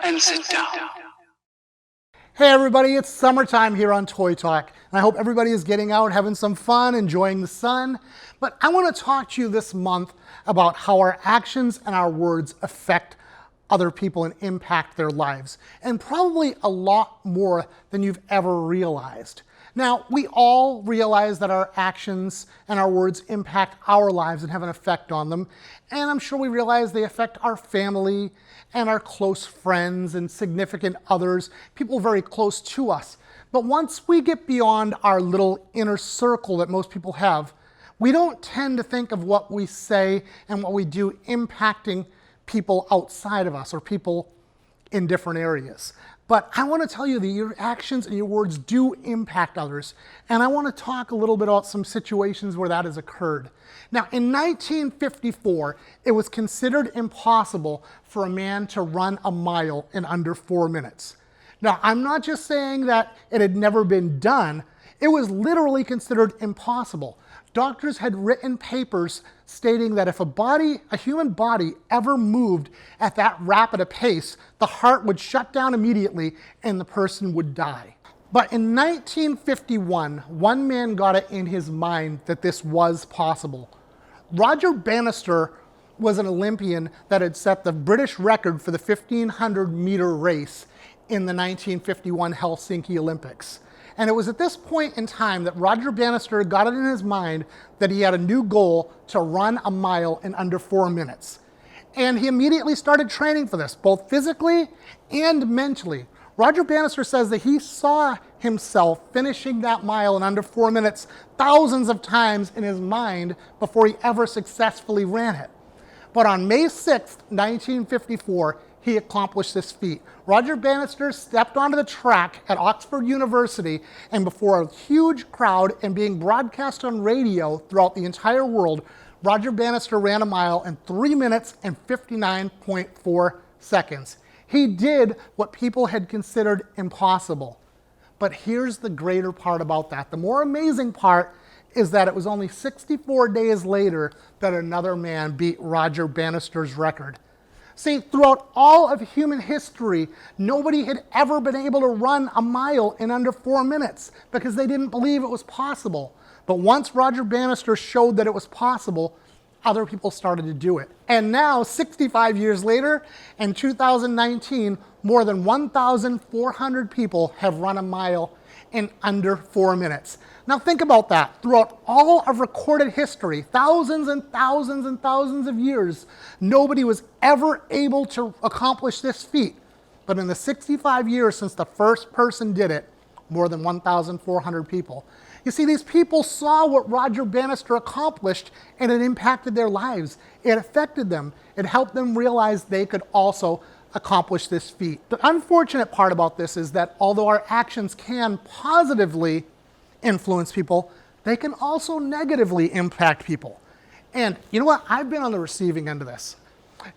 and sit down. Hey everybody, it's summertime here on Toy Talk, and I hope everybody is getting out, having some fun, enjoying the sun. But I want to talk to you this month about how our actions and our words affect other people and impact their lives, and probably a lot more than you've ever realized. Now, we all realize that our actions and our words impact our lives and have an effect on them, and I'm sure we realize they affect our family and our close friends and significant others, people very close to us. But once we get beyond our little inner circle that most people have, we don't tend to think of what we say and what we do impacting people outside of us or people in different areas. But I want to tell you that your actions and your words do impact others. And I want to talk a little bit about some situations where that has occurred. Now, in 1954, it was considered impossible for a man to run a mile in under 4 minutes. Now, I'm not just saying that it had never been done. It was literally considered impossible. Doctors had written papers stating that if a human body ever moved at that rapid a pace, the heart would shut down immediately and the person would die. But in 1951, one man got it in his mind that this was possible. Roger Bannister was an Olympian that had set the British record for the 1,500 meter race in the 1951 Helsinki Olympics. And it was at this point in time that Roger Bannister got it in his mind that he had a new goal to run a mile in under 4 minutes. And he immediately started training for this, both physically and mentally. Roger Bannister says that he saw himself finishing that mile in under 4 minutes thousands of times in his mind before he ever successfully ran it. But on May 6th, 1954, he accomplished this feat. Roger Bannister stepped onto the track at Oxford University, and before a huge crowd and being broadcast on radio throughout the entire world, Roger Bannister ran a mile in 3 minutes and 59.4 seconds. He did what people had considered impossible. But here's the greater part about that. The more amazing part is that it was only 64 days later that another man beat Roger Bannister's record. See, throughout all of human history, nobody had ever been able to run a mile in under 4 minutes because they didn't believe it was possible. But once Roger Bannister showed that it was possible, other people started to do it. And now, 65 years later, in 2019, more than 1,400 people have run a mile in under 4 minutes. Now think about that. Throughout all of recorded history, thousands and thousands and thousands of years, nobody was ever able to accomplish this feat. But in the 65 years since the first person did it, more than 1,400 people. You see, these people saw what Roger Bannister accomplished, and it impacted their lives. It affected them. It helped them realize they could also accomplish this feat. The unfortunate part about this is that although our actions can positively influence people, they can also negatively impact people. And you know what? I've been on the receiving end of this.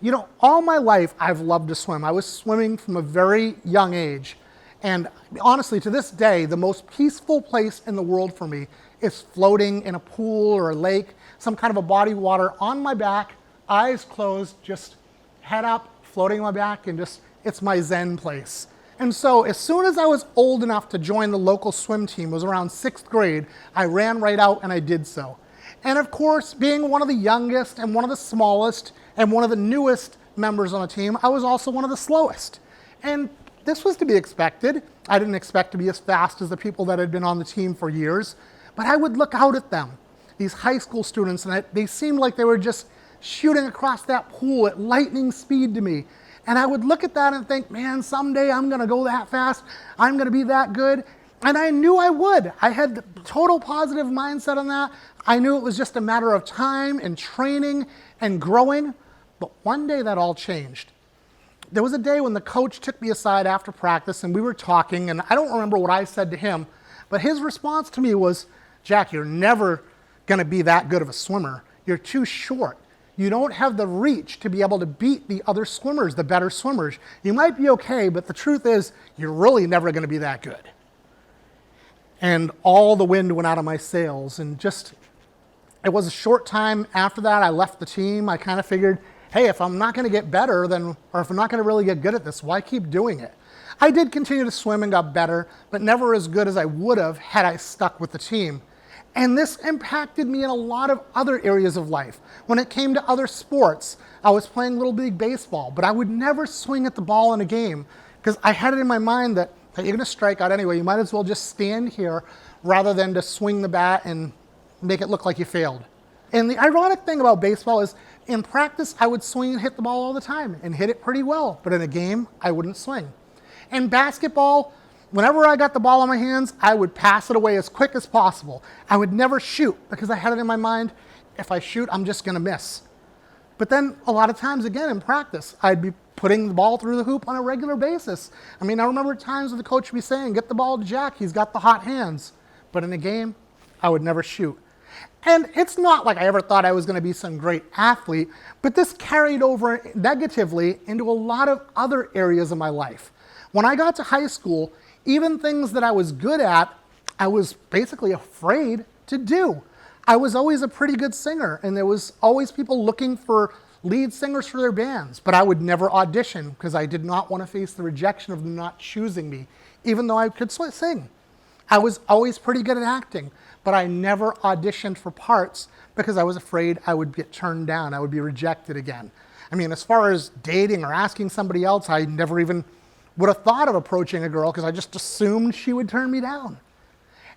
You know, all my life I've loved to swim. I was swimming from a very young age. And honestly, to this day, the most peaceful place in the world for me is floating in a pool or a lake, some kind of a body of water on my back, eyes closed, just head up, floating on my back, and just, it's my Zen place. And so as soon as I was old enough to join the local swim team, it was around 6th grade, I ran right out and I did so. And of course, being one of the youngest and one of the smallest and one of the newest members on the team, I was also one of the slowest. And this was to be expected. I didn't expect to be as fast as the people that had been on the team for years, but I would look out at them, these high school students, and they seemed like they were just shooting across that pool at lightning speed to me. And I would look at that and think, man, someday I'm going to go that fast. I'm going to be that good. And I knew I would. I had the total positive mindset on that. I knew it was just a matter of time and training and growing. But one day that all changed. There was a day when the coach took me aside after practice and we were talking, and I don't remember what I said to him, but his response to me was, Jack, you're never going to be that good of a swimmer. You're too short. You don't have the reach to be able to beat the other swimmers, the better swimmers. You might be okay, but the truth is, you're really never going to be that good. And all the wind went out of my sails, and just, it was a short time after that I left the team. I kind of figured, hey, if I'm not going to get better, or if I'm not going to really get good at this, why keep doing it? I did continue to swim and got better, but never as good as I would have had I stuck with the team. And this impacted me in a lot of other areas of life. When it came to other sports, I was playing Little League Baseball, but I would never swing at the ball in a game because I had it in my mind that you're going to strike out anyway. You might as well just stand here rather than to swing the bat and make it look like you failed. And the ironic thing about baseball is in practice, I would swing and hit the ball all the time and hit it pretty well, but in a game, I wouldn't swing. In basketball, whenever I got the ball in my hands, I would pass it away as quick as possible. I would never shoot because I had it in my mind, if I shoot, I'm just going to miss. But then a lot of times, again, in practice, I'd be putting the ball through the hoop on a regular basis. I mean, I remember times when the coach would be saying, get the ball to Jack, he's got the hot hands. But in a game, I would never shoot. And it's not like I ever thought I was going to be some great athlete, but this carried over negatively into a lot of other areas of my life. When I got to high school, even things that I was good at, I was basically afraid to do. I was always a pretty good singer, and there was always people looking for lead singers for their bands, but I would never audition because I did not want to face the rejection of them not choosing me, even though I could sing. I was always pretty good at acting, but I never auditioned for parts because I was afraid I would get turned down, I would be rejected again. I mean, as far as dating or asking somebody else, I never even would have thought of approaching a girl because I just assumed she would turn me down.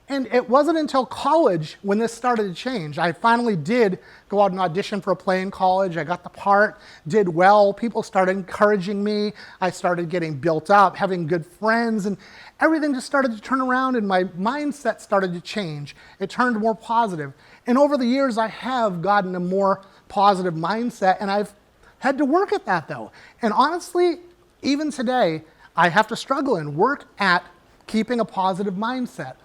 And it wasn't until college when this started to change. I finally did go out and audition for a play in college. I got the part, did well. People started encouraging me. I started getting built up, having good friends, and everything just started to turn around and my mindset started to change. It turned more positive. And over the years, I have gotten a more positive mindset, and I've had to work at that though. And honestly, even today, I have to struggle and work at keeping a positive mindset.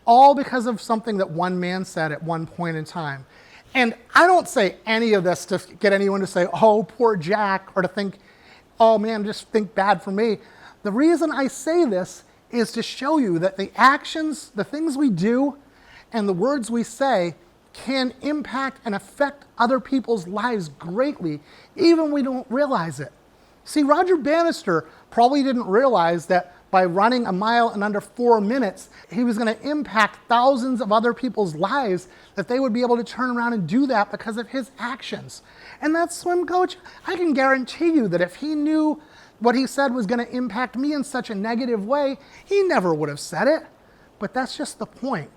All because of something that one man said at one point in time. And I don't say any of this to get anyone to say, oh, poor Jack, or to think, oh man, just think bad for me. The reason I say this is to show you that the actions, the things we do, and the words we say can impact and affect other people's lives greatly, even when we don't realize it. See, Roger Bannister probably didn't realize that by running a mile in under 4 minutes, he was going to impact thousands of other people's lives, that they would be able to turn around and do that because of his actions. And that swim coach, I can guarantee you that if he knew what he said was going to impact me in such a negative way, he never would have said it. But that's just the point.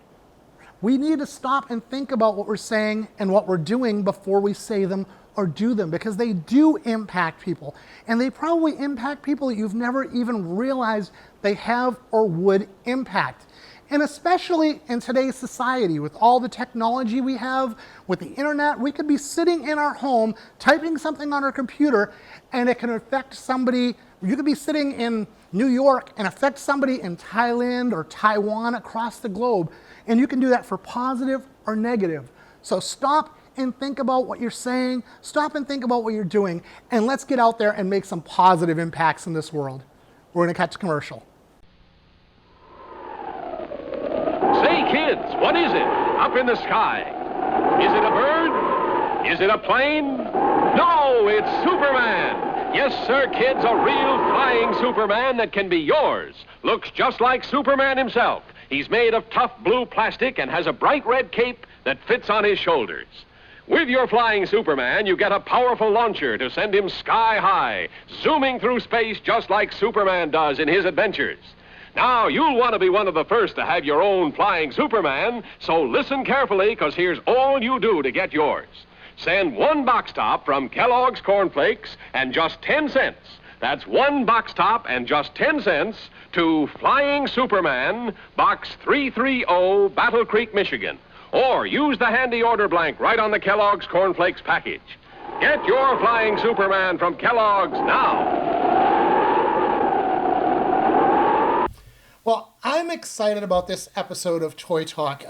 We need to stop and think about what we're saying and what we're doing before we say them or do them, because they do impact people. And they probably impact people that you've never even realized they have or would impact. And especially in today's society, with all the technology we have, with the internet, we could be sitting in our home, typing something on our computer, and it can affect somebody. You could be sitting in New York and affect somebody in Thailand or Taiwan, across the globe. And you can do that for positive or negative. So stop and think about what you're saying, stop and think about what you're doing, and let's get out there and make some positive impacts in this world. We're going to catch a commercial. Say, kids, what is it up in the sky? Is it a bird? Is it a plane? No, it's Superman. Yes, sir, kids, a real flying Superman that can be yours. Looks just like Superman himself. He's made of tough blue plastic and has a bright red cape that fits on his shoulders. With your flying Superman, you get a powerful launcher to send him sky high, zooming through space just like Superman does in his adventures. Now, you'll want to be one of the first to have your own flying Superman, so listen carefully, because here's all you do to get yours. Send one box top from Kellogg's Corn Flakes and just 10 cents. That's one box top and just 10 cents to Flying Superman, Box 330, Battle Creek, Michigan. Or use the handy order blank right on the Kellogg's Corn Flakes package. Get your Flying Superman from Kellogg's now. Well, I'm excited about this episode of Toy Talk.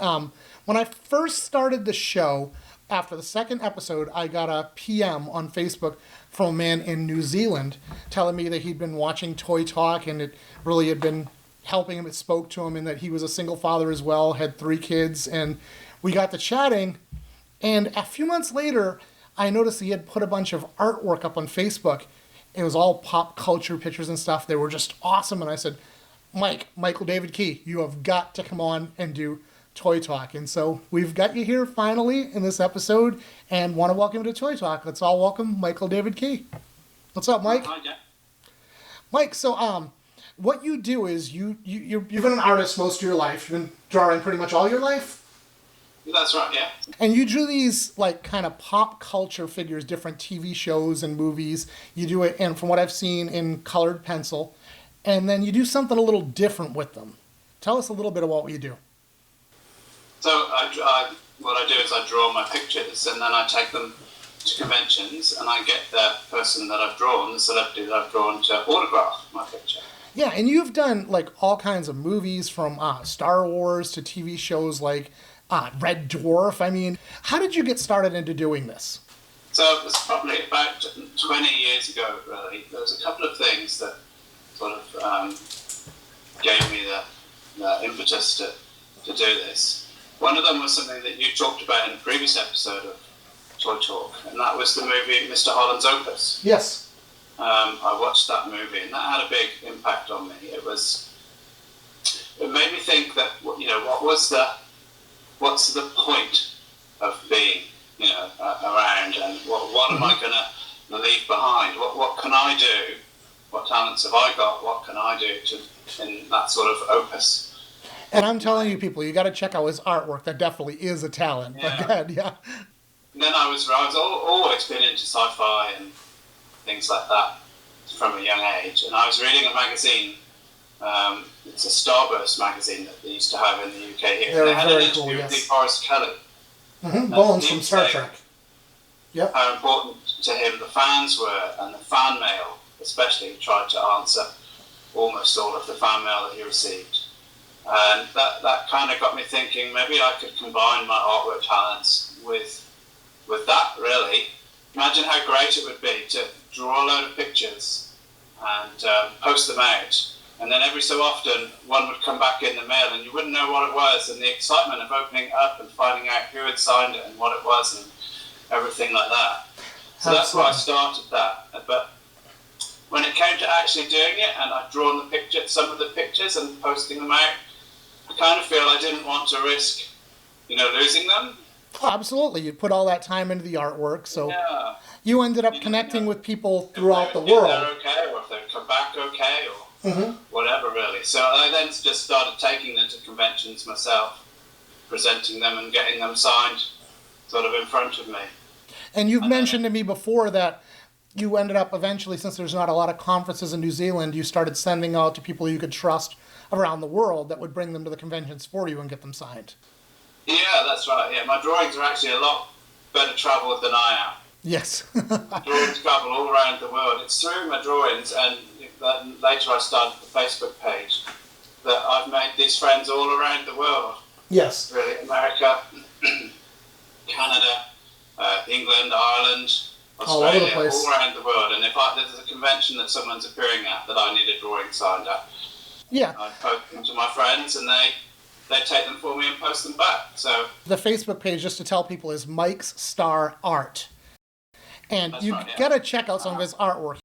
When I first started the show, after the second episode, I got a PM on Facebook from a man in New Zealand telling me that he'd been watching Toy Talk and it really had been helping him. It spoke to him, and that he was a single father as well, had 3 kids, and we got to chatting. And a few months later, I noticed he had put a bunch of artwork up on Facebook. It was all pop culture pictures and stuff. They were just awesome. And I said, Michael David Key, you have got to come on and do Toy Talk. And so we've got you here finally in this episode and want to welcome you to Toy Talk. Let's all welcome Michael David Key. What's up, Mike? Hi, Jack. Mike, so what you do is you've been an artist most of your life. You've been drawing pretty much all your life? That's right, yeah. And you do these like kind of pop culture figures, different TV shows and movies. You do it, and from what I've seen, in colored pencil. And then you do something a little different with them. Tell us a little bit about what you do. So what I do is I draw my pictures and then I take them to conventions and I get the person that I've drawn, the celebrity that I've drawn, to autograph my picture. Yeah, and you've done like all kinds of movies, from Star Wars to TV shows like Red Dwarf. I mean, how did you get started into doing this? So it was probably about 20 years ago, really. There was a couple of things that sort of gave me the impetus to do this. One of them was something that you talked about in a previous episode of Toy Talk, and that was the movie Mr. Holland's Opus. Yes. I watched that movie, and that had a big impact on me. It made me think that, what's the point of being, around, and what am I going to leave behind? What can I do? What talents have I got? What can I do in that sort of opus? And I'm telling you, people, you got to check out his artwork. That definitely is a talent. Yeah. But go ahead, yeah. And then I was always been into sci-fi and things like that from a young age. And I was reading a magazine. It's a Starburst magazine that they used to have in the UK here. They're they had very an interview cool, with yes. Lee Forrest Kelly. Mm-hmm. Bones from Star Trek. Yep. How important to him the fans were, and the fan mail, especially. He tried to answer almost all of the fan mail that he received. And that kind of got me thinking, maybe I could combine my artwork talents with that, really. Imagine how great it would be to draw a load of pictures and post them out. And then every so often, one would come back in the mail and you wouldn't know what it was. And the excitement of opening it up and finding out who had signed it and what it was and everything like that. So that's why I started that. But when it came to actually doing it, and I'd drawn some of the pictures and posting them out, I kind of feel I didn't want to risk, losing them. Oh, absolutely. You put all that time into the artwork, so Yeah. you ended up connecting with people throughout the If world. they're okay, or if they'd come back okay, or whatever, really. So I then just started taking them to conventions myself, presenting them and getting them signed sort of in front of me. And you've mentioned to me before that you ended up eventually, since there's not a lot of conferences in New Zealand, you started sending out to people you could trust around the world that would bring them to the conventions for you and get them signed. Yeah, that's right. Yeah, my drawings are actually a lot better travelled than I am. Yes. Drawings travel all around the world. It's through my drawings, and then later I started the Facebook page, that I've made these friends all around the world. Yes. Really, America, Canada, England, Ireland, All over the Australia, place. all around the world. And if there's a convention that someone's appearing at that I need a drawing signed at, Yeah. I post them to my friends, and they take them for me and post them back. So The Facebook page, just to tell people, is Mike's Star Art. And That's you right, yeah. got to check out some of his artwork.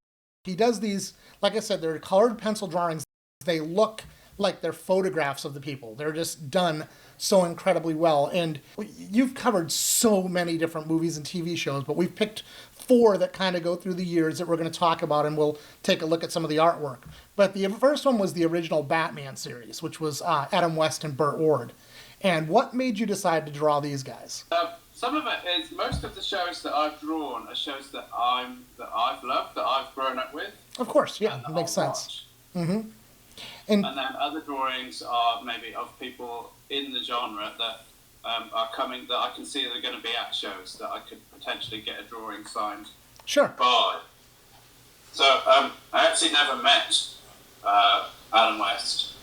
He does these, like I said, they're colored pencil drawings. They look like they're photographs of the people. They're just done so incredibly well. And you've covered so many different movies and TV shows, but we've picked 4 that kind of go through the years that we're going to talk about, and we'll take a look at some of the artwork. But the first one was the original Batman series, which was Adam West and Burt Ward. And what made you decide to draw these guys? some of it is, most of the shows that I've drawn are shows that I've loved, that I've grown up with. Of course, yeah, and that makes I'll sense. watch. Mm-hmm. And then other drawings are maybe of people in the genre that are coming, that I can see that are going to be at shows that I could potentially get a drawing signed Sure. by. So I actually never met Adam West.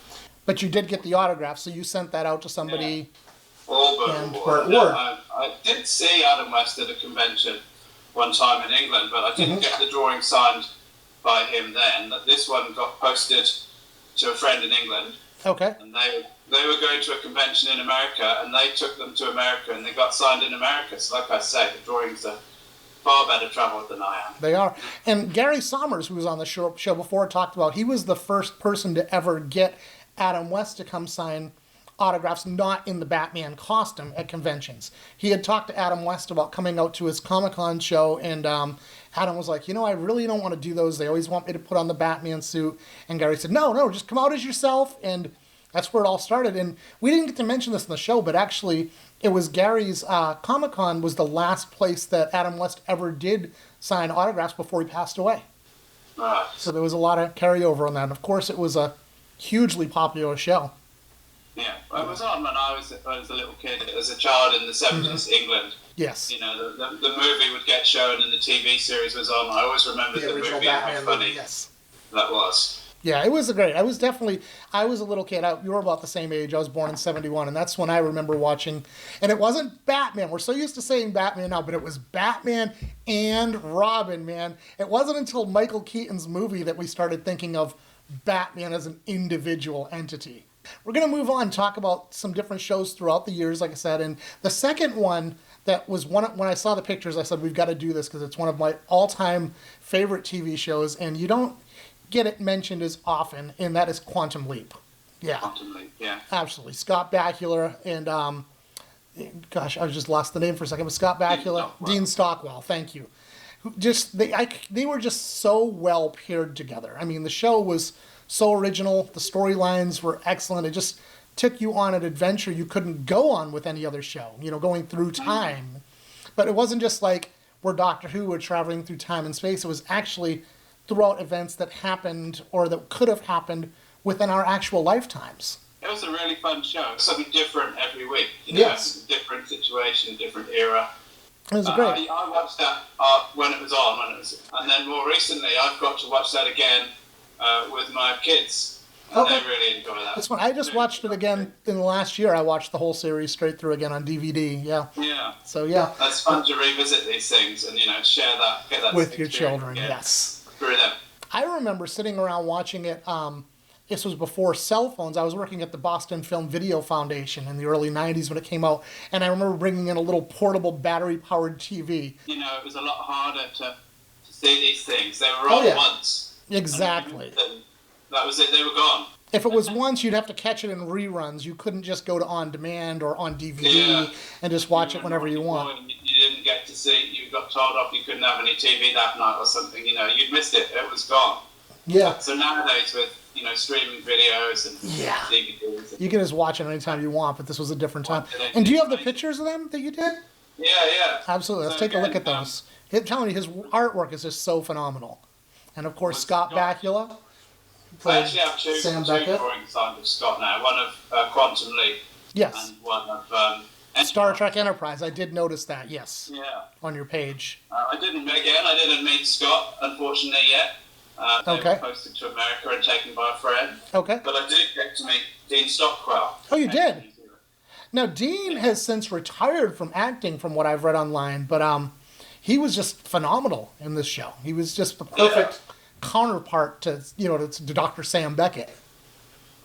But you did get the autograph, so you sent that out to somebody. And Burt Burt Ward. I did see Adam West at a convention one time in England, but I didn't get the drawing signed by him then. This one got posted to a friend in England. Okay. And they were going to a convention in America, and they took them to America, and they got signed in America. So like I say, the drawings are far better travelled than I am. They are. And Gary Sommers, who was on the show before, talked about he was the first person to ever get Adam West to come sign autographs not in the Batman costume at conventions. He had talked to Adam West about coming out to his Comic-Con show, and Adam was like, I really don't want to do those. They always want me to put on the Batman suit. And Gary said, no, just come out as yourself. And that's where it all started. And we didn't get to mention this in the show, but actually it was Gary's Comic-Con was the last place that Adam West ever did sign autographs before he passed away. So there was a lot of carryover on that. And of course, it was a hugely popular show. Yeah, well, it was on when I was a little kid, as a child in the 70s, England. Yes. The movie would get shown and the TV series was on. I always remember the movie and how funny that was. Yeah, it was great. I was a little kid. You were about the same age. I was born in 71, and that's when I remember watching. And it wasn't Batman. We're so used to saying Batman now, but it was Batman and Robin, man. It wasn't until Michael Keaton's movie that we started thinking of Batman as an individual entity. We're going to move on and talk about some different shows throughout the years, like I said. And the second one that was when I saw the pictures, I said, we've got to do this because it's one of my all-time favorite TV shows, and you don't get it mentioned as often, and that is Quantum Leap. Yeah. Quantum Leap, yeah. Absolutely. Scott Bakula and, gosh, I just lost the name for a second, but Scott Bakula, Dean Stockwell, thank you. They were just so well paired together. I mean, the show was so original. The storylines were excellent. It just took you on an adventure you couldn't go on with any other show, going through time. But it wasn't just like we're Doctor Who, we're traveling through time and space. It was actually throughout events that happened or that could have happened within our actual lifetimes. It was a really fun show. Something different every week. Yes. Different situation, different era. It was great. I watched that when it was on, and then more recently I've got to watch that again with my kids. Okay. They really enjoy that. That's fun. I just watched it again in the last year. I watched the whole series straight through again on DVD. Yeah. Yeah. So yeah. That's fun to revisit these things and share that, get that with your children. Yes. Through them. I remember sitting around watching it. This was before cell phones. I was working at the Boston Film Video Foundation in the early 90s when it came out, and I remember bringing in a little portable battery-powered TV. It was a lot harder to see these things. They were on once. Exactly. That was it. They were gone. If it was once, you'd have to catch it in reruns. You couldn't just go to on demand or on DVD and just watch it whenever you want. You didn't get to see. You got told off you couldn't have any TV that night or something. You'd missed it. It was gone. Yeah. So nowadays with streaming videos and DVDs. You can just watch it anytime you want, but this was a different time. And do you have the pictures of them that you did? Yeah. Absolutely. Let's take a look at those. I'm telling you, his artwork is just so phenomenal. And of course, Scott Bakula. I actually have two drawings signed of Scott now. One of Quantum Leap. Yes. And one of Star Trek Enterprise. I did notice that, yes. Yeah. On your page. I didn't meet Scott, unfortunately, yet. They were posted to America and taken by a friend. Okay. But I did get to meet Dean Stockwell. Oh, you did? Now, Dean has since retired from acting, from what I've read online, but he was just phenomenal in this show. He was just the perfect counterpart to Dr. Sam Beckett.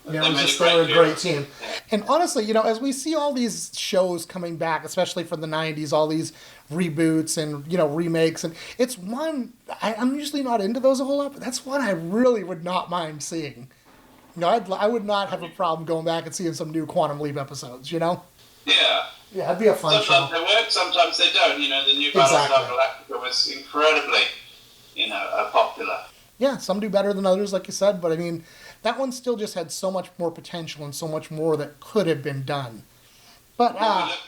They were a great team. And honestly, as we see all these shows coming back, especially from the 90s, all these reboots and, remakes, and it's one, I'm usually not into those a whole lot, but that's one I really would not mind seeing. I would not have a problem going back and seeing some new Quantum Leap episodes, Yeah. Yeah, it'd be a fun show. Sometimes they work, sometimes they don't. The new Battlestar Galactica was incredibly, popular. Yeah, some do better than others, like you said, but I mean, that one still just had so much more potential and so much more that could have been done. But look at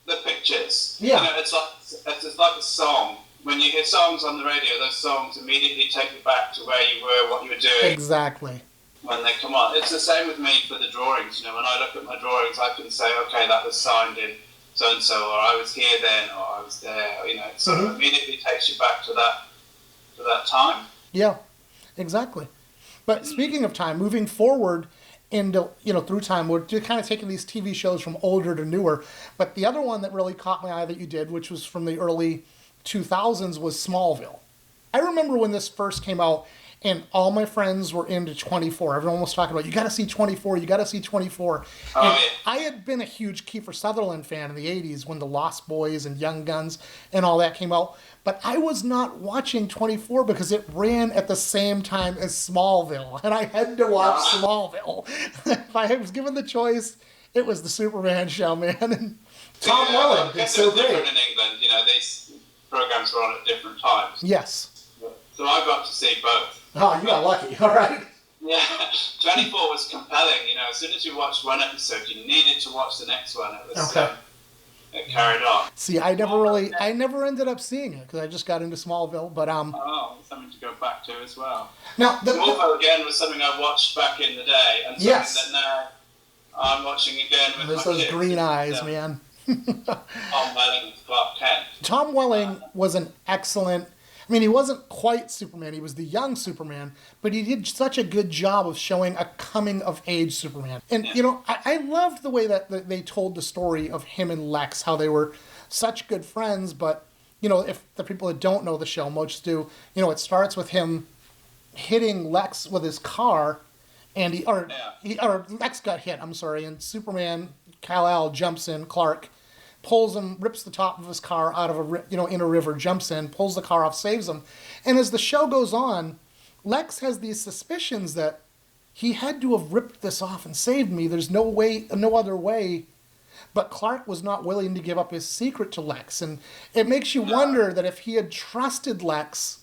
the pictures. Yeah. It's like a song. When you hear songs on the radio, those songs immediately take you back to where you were, what you were doing. Exactly. When they come on. It's the same with me for the drawings. When I look at my drawings, I can say, okay, that was signed in so-and-so, or I was here then, or I was there. So it immediately takes you back to that time. Yeah, exactly. But speaking of time, moving forward into, through time, we're kind of taking these TV shows from older to newer. But the other one that really caught my eye that you did, which was from the early 2000s, was Smallville. I remember when this first came out, and all my friends were into 24. Everyone was talking about, you got to see 24, you got to see 24. Oh, And yeah. I had been a huge Kiefer Sutherland fan in the 80s when the Lost Boys and Young Guns and all that came out. But I was not watching 24 because it ran at the same time as Smallville. And I had to watch Smallville. If I was given the choice, it was the Superman show, man. And Tom Welling did so great. Different in England, you know, these programs were on at different times. Yes. So I got to see both. Oh, you got lucky. All right. Yeah, 24 was compelling. You know, as soon as you watched one episode, you needed to watch the next one. It was Okay. it carried on. See, I never ended up seeing it because I just got into Smallville. But Oh, something to go back to as well. now Smallville again was something I watched back in the day, and something Yes. that now I'm watching again with there's my those kids. green eyes, man. Tom Welling and Clark Kent. Tom Welling was an excellent. I mean, he wasn't quite Superman. He was the young Superman, but he did such a good job of showing a coming-of-age Superman. And, you know, I loved the way that they told the story of him and Lex, how they were such good friends. But, you know, if the people that don't know the show, most do, you know, it starts with him hitting Lex with his car, and or Lex got hit, I'm sorry, and Superman, Kal-El, jumps in, Clark, pulls him, rips the top of his car out of in a river, jumps in, pulls the car off, saves him. And as the show goes on, Lex has these suspicions that he had to have ripped this off and saved me. There's no other way. But Clark was not willing to give up his secret to Lex. And it makes you wonder that if he had trusted Lex,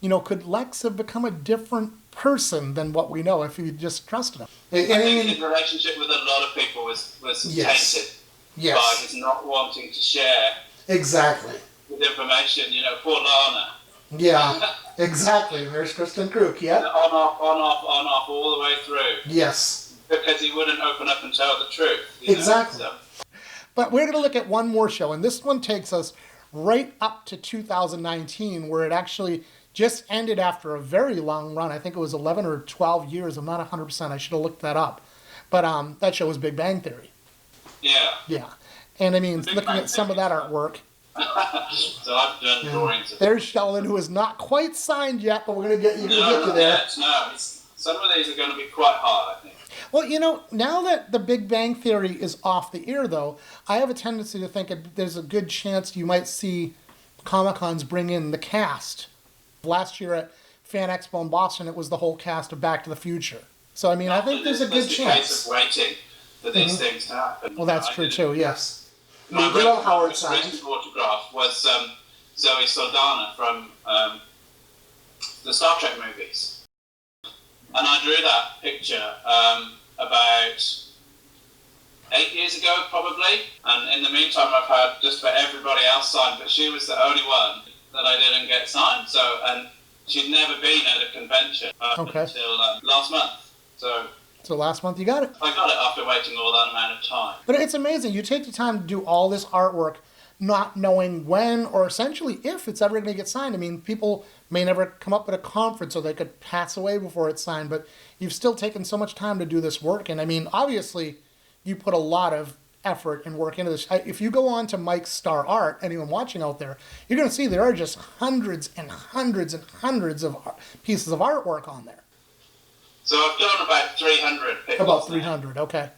you know, could Lex have become a different person than what we know if he just trusted him? I think his relationship with a lot of people was Yes. tainted. Yes. By his not wanting to share Exactly. with information. You know, poor Lana. Yeah, exactly. There's Kristen Kruk, yeah. On off, all the way through. Yes. Because he wouldn't open up and tell the truth. You know, Exactly. so. But we're going to look at one more show, and this one takes us right up to 2019, where it actually just ended after a very long run. I think it was 11 or 12 years. I'm not 100%. I should have looked that up. But that show was Big Bang Theory. Yeah. Yeah. And I mean, Big looking Bang at some of that artwork, So I've done drawings. there's Sheldon, who is not quite signed yet, but we're going to get you there. No. Some of these are going to be quite hard, I think. Well, you know, now that the Big Bang Theory is off the air, though, I have a tendency to think there's a good chance you might see Comic-Cons bring in the cast. Last year at Fan Expo in Boston, it was the whole cast of Back to the Future. So, I mean, I think there's a good chance. It's a case of waiting for these things to happen. Well, that's true, too, yes. My Bill Howard most signed. recent autograph was Zoe Saldana from the Star Trek movies. And I drew that picture about 8 years ago, probably. And in the meantime, I've had just about everybody else signed, but she was the only one that I didn't get signed. So, and she'd never been at a convention until last month. So last month you got it. I got it after waiting all that amount of time. But it's amazing. You take the time to do all this artwork, not knowing when or essentially if it's ever going to get signed. I mean, people may never come up at a conference or they could pass away before it's signed, but you've still taken so much time to do this work. And I mean, obviously, you put a lot of effort and work into this. If you go on to Mike's Star Art, anyone watching out there, you're going to see there are just hundreds and hundreds and hundreds of pieces of artwork on there. So I've done about 300 pictures. About 300, okay. And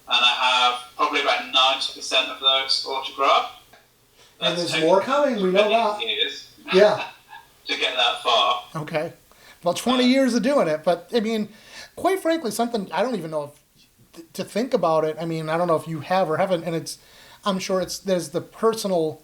I have probably about 90% of those autographed. And there's more coming, we know that. Years Yeah. to get that far. Okay. Well, 20 years of doing it. But, I mean, quite frankly, something I don't even know if, to think about it. I mean, I don't know if you have or haven't, and I'm sure there's the personal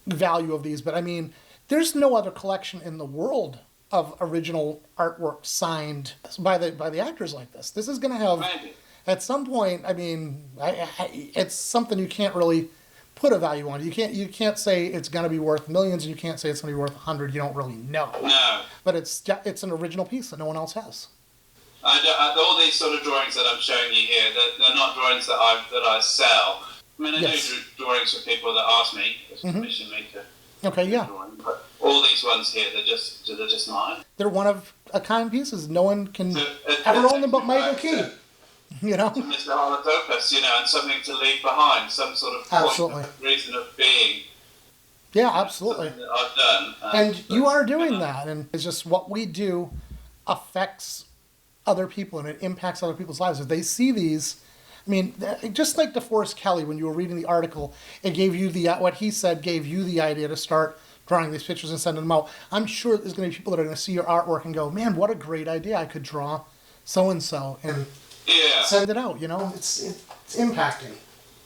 value of these, but I mean, there's no other collection in the world of original artwork signed by the actors like this. This is going to have, Maybe. at some point, I mean, it's something you can't really put a value on. You can't say it's going to be worth millions, and you can't say it's going to be worth 100. You don't really know. No. But it's an original piece that no one else has. All these sort of drawings that I'm showing you here, they're not drawings that I sell. I mean, I do drawings for people that ask me, commission me to. Okay, yeah. But all these ones here, they're just mine. They're one of a kind pieces. No one can ever own them but Michael Key. You know? Mr. Holland's opus, and something to leave behind, some sort of point, reason of being. Yeah, absolutely. That I've done. And you are doing that, and it's just what we do. affects other people and it impacts other people's lives. If they see these, I mean, just like DeForest Kelley, when you were reading the article, it gave you what he said gave you the idea to start drawing these pictures and sending them out. I'm sure there's going to be people that are going to see your artwork and go, man, what a great idea. I could draw so-and-so and send it out, you know? It's impacting.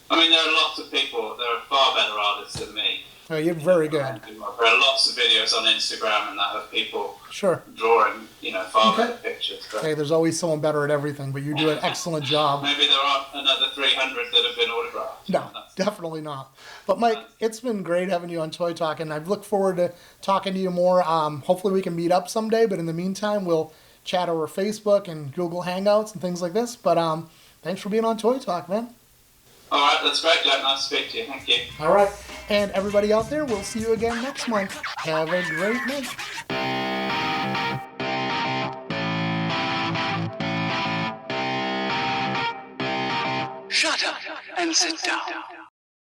I mean, there are lots of people, there are far better artists than me. Oh, you're very good. There are lots of videos on Instagram and that of people drawing, far better pictures. But hey, there's always someone better at everything, but you do an excellent job. maybe there aren't another 300 that have been autographed. No, definitely not. But Mike, it's been great having you on Toy Talk, and I look forward to talking to you more. Hopefully we can meet up someday, but in the meantime, we'll chat over Facebook and Google Hangouts and things like this. But thanks for being on Toy Talk, man. All right, that's great, Jack. Nice to speak to you. Thank you. All right. And everybody out there, we'll see you again next month. Have a great night. Shut up and sit down.